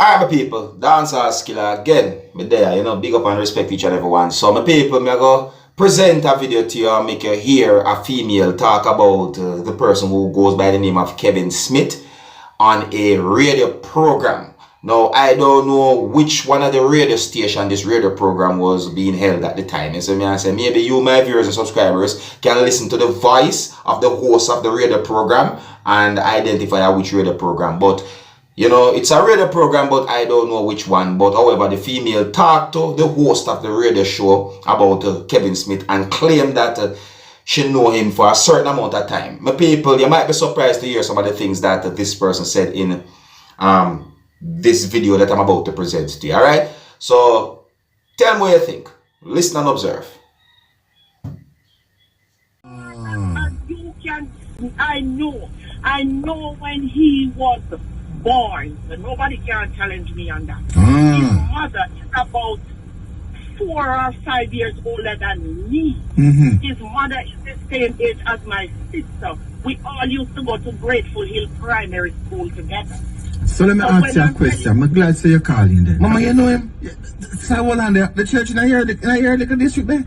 Alright, my people, Dancehall skilla again. Me there, big up and respect each and everyone. So, my people, me go present a video to you and make you hear a female talk about the person who goes by the name of Kevin Smith on a radio program. Now, I don't know which one of the radio station this radio program was being held at the time. So, I say, maybe you, my viewers and subscribers, can listen to the voice of the host of the radio program and identify which radio program. But it's a radio program, but I don't know which one. But however, the female talked to the host of the radio show about Kevin Smith and claimed that she know him for a certain amount of time. My people, you might be surprised to hear some of the things that this person said in this video that I'm about to present to you. Alright? So, tell me what you think. Listen and observe. I know when he was born, so nobody can challenge me on that. His mother is about 4 or 5 years older than me. His mother is the same age as my sister. We all used to go to Grateful Hill Primary School together. So let me ask you a question. I'm glad to see you calling there. Mama, you know him? So hold on there. The church in the district there?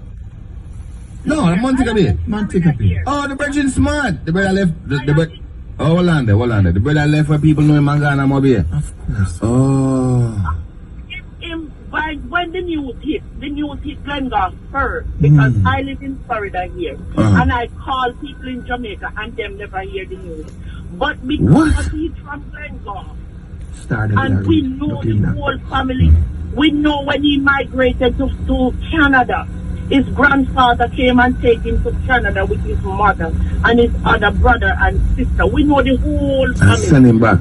No, Montego Bay. Montego Bay. Oh, the brother smart. The brother left. The brother. Oh, hold on there. The brother left where people know him and Ghana Mobile. Of course. Oh. When the news hit Glengorf first, because I live in Florida here, and I call people in Jamaica and them never hear the news. But because he's from Glengorf, and we know the whole family, we know when he migrated to Canada, his grandfather came and take him to Canada with his mother and his other brother and sister. We know the whole family. Send him back.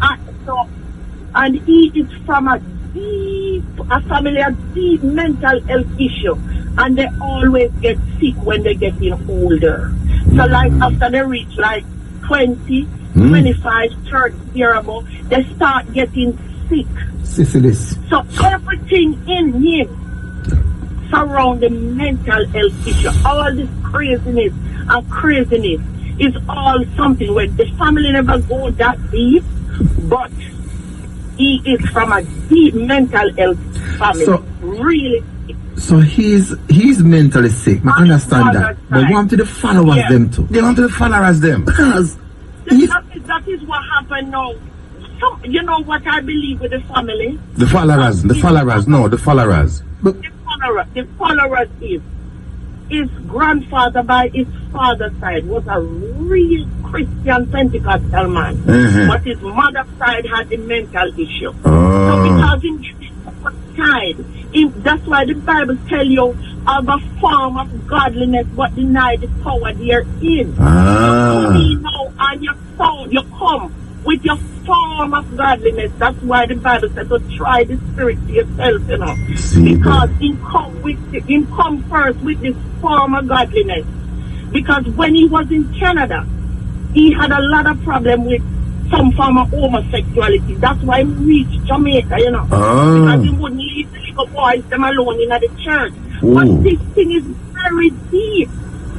And he is from a family of deep mental health issue, and they always get sick when they get older. So like after they reach like 20, 25, 30 years ago, they start getting sick. Syphilis. So everything in him surround the mental health issue. All this craziness is all something where the family never go that deep, but he is from a deep mental health family. So, really sick. So he's mentally sick. I understand that. But want to the followers them too. They want to the followers them. Because that is what happened now. So, you know what I believe with the family? The followers. But The followers is his grandfather by his father's side was a real Christian Pentecostal man. But his mother's side had a mental issue. So because in his side, that's why the Bible tell you of a form of godliness but deny the power therein. You know, and you come with your form of godliness. That's why the Bible says to try the spirit to yourself, because him come first with this form of godliness. Because when he was in Canada, he had a lot of problem with some form of homosexuality. That's why he reached Jamaica, because he wouldn't leave the little boys them alone in the church. But this thing is very deep.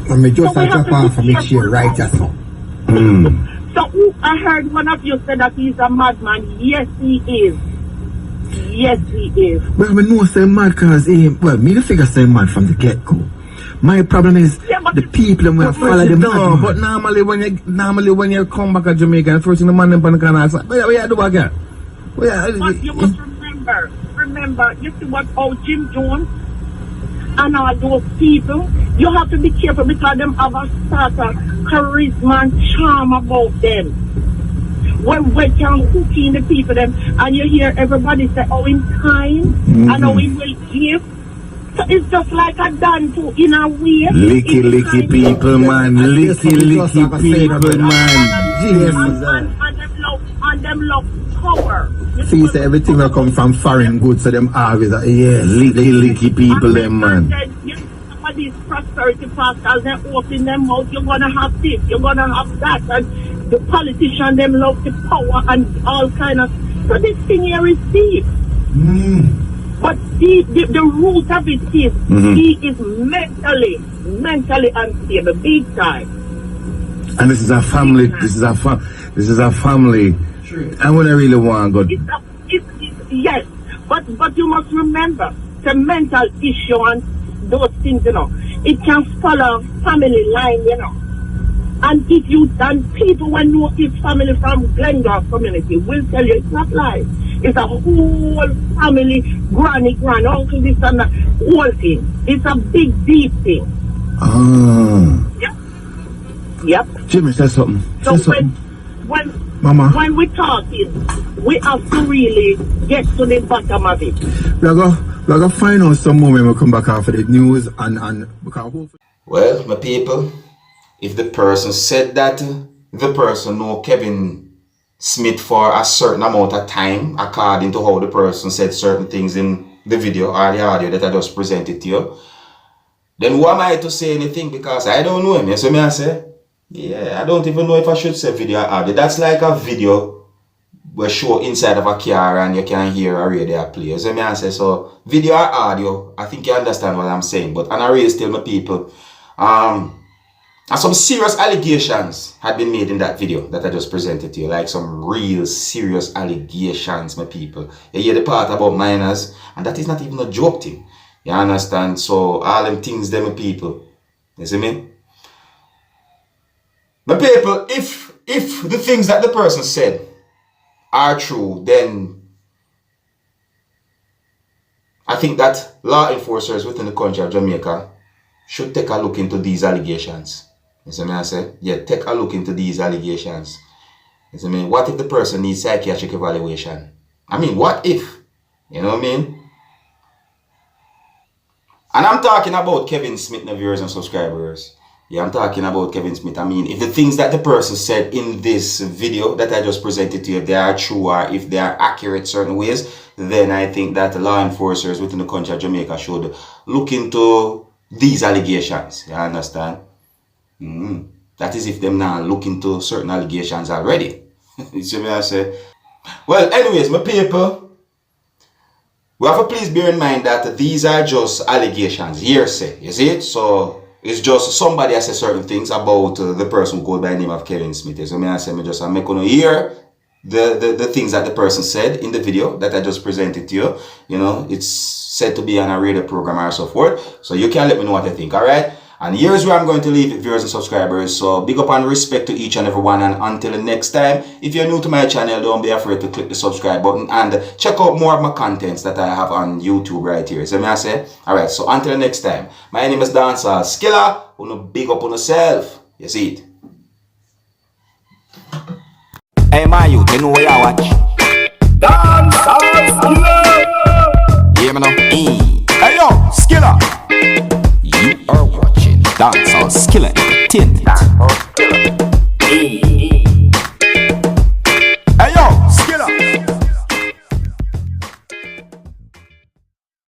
And me just like a part from each year, right? So I heard one of you say that he's a madman. Yes, he is. Yes, he is. Well, I know say mad because me the figure say mad from the get-go. My problem is the people and we follow them. No, but normally when you come back to Jamaica and first thing the man them on the corner, I say, what you do again? But you must remember, you see what Jim Jones and all those people, you have to be careful because them have a sort of charisma and charm about them. When we can hook in the people them and you hear everybody say, in time and how he will give. So it's just like a dance in a way. Licky people, man. Licky people, man. And them love power. See, say everything will come from foreign goods, so them always licky people, them, man. Some of these prosperity pastors, they open them mouth, you're gonna have this, you're gonna have that, and the politicians, them love the power and all kind of. So this thing here is deep. But the root of it is he is mentally unstable, big time. And this is a family. This is a family. I wouldn't really want to go. Yes, but you must remember the mental issue and those things, you know. It can follow family line, you know. And if you done people when know his family from Glendale community will tell you it's not life. It's a whole family, granny, uncle, this and that, whole thing. It's a big, deep thing. Yep. Jimmy, say something. So Say something. Mama. when we talking, we have to really get to the bottom of it. We're going to find out some more when we come back after the news and because hopefully... Well, my people, if the person said that, the person know Kevin Smith for a certain amount of time, according to how the person said certain things in the video or the audio that I just presented to you, then who am I to say anything? Because I don't know him. You see me I say? Yeah, I don't even know if I should say video or audio. That's like a video we show inside of a car and you can hear a radio play. You see me I say? So video or audio, I think you understand what I'm saying. But and I raise still my people. And some serious allegations had been made in that video that I just presented to you. Like some real serious allegations, my people. You hear the part about minors, and that is not even a joke thing. You understand? So all them things, them people. You see me? My people, if the things that the person said are true, then I think that law enforcers within the country of Jamaica should take a look into these allegations. You see me I say? Yeah, take a look into these allegations. You see me? What if the person needs psychiatric evaluation? I mean, what if? You know what I mean? And I'm talking about Kevin Smith, now viewers and subscribers. Yeah, I'm talking about Kevin Smith. I mean, if the things that the person said in this video that I just presented to you, if they are true or if they are accurate certain ways, then I think that the law enforcers within the country of Jamaica should look into these allegations. You understand? That is if them now look into certain allegations already. You see me I say? Well, anyways, my people, we have to please bear in mind that these are just allegations, hearsay, you see it? So it's just somebody has said certain things about the person who goes by the name of Kevin Smith. So me I say, I'm not going to hear the things that the person said in the video that I just presented to you. You know, it's said to be on a radio program or so forth. So you can let me know what you think, alright? And here's where I'm going to leave it, viewers and subscribers. So big up and respect to each and every one. And until the next time, if you're new to my channel, don't be afraid to click the subscribe button and check out more of my contents that I have on YouTube right here. So may I say? Alright, so until the next time, my name is Dancehall Skilla. Wanna big up on yourself. You see it? Hey my youth, you know where I watch? Dancehall Skilla. Hear me now? Hey yo, Skilla. You are watching Dancehall Skilla.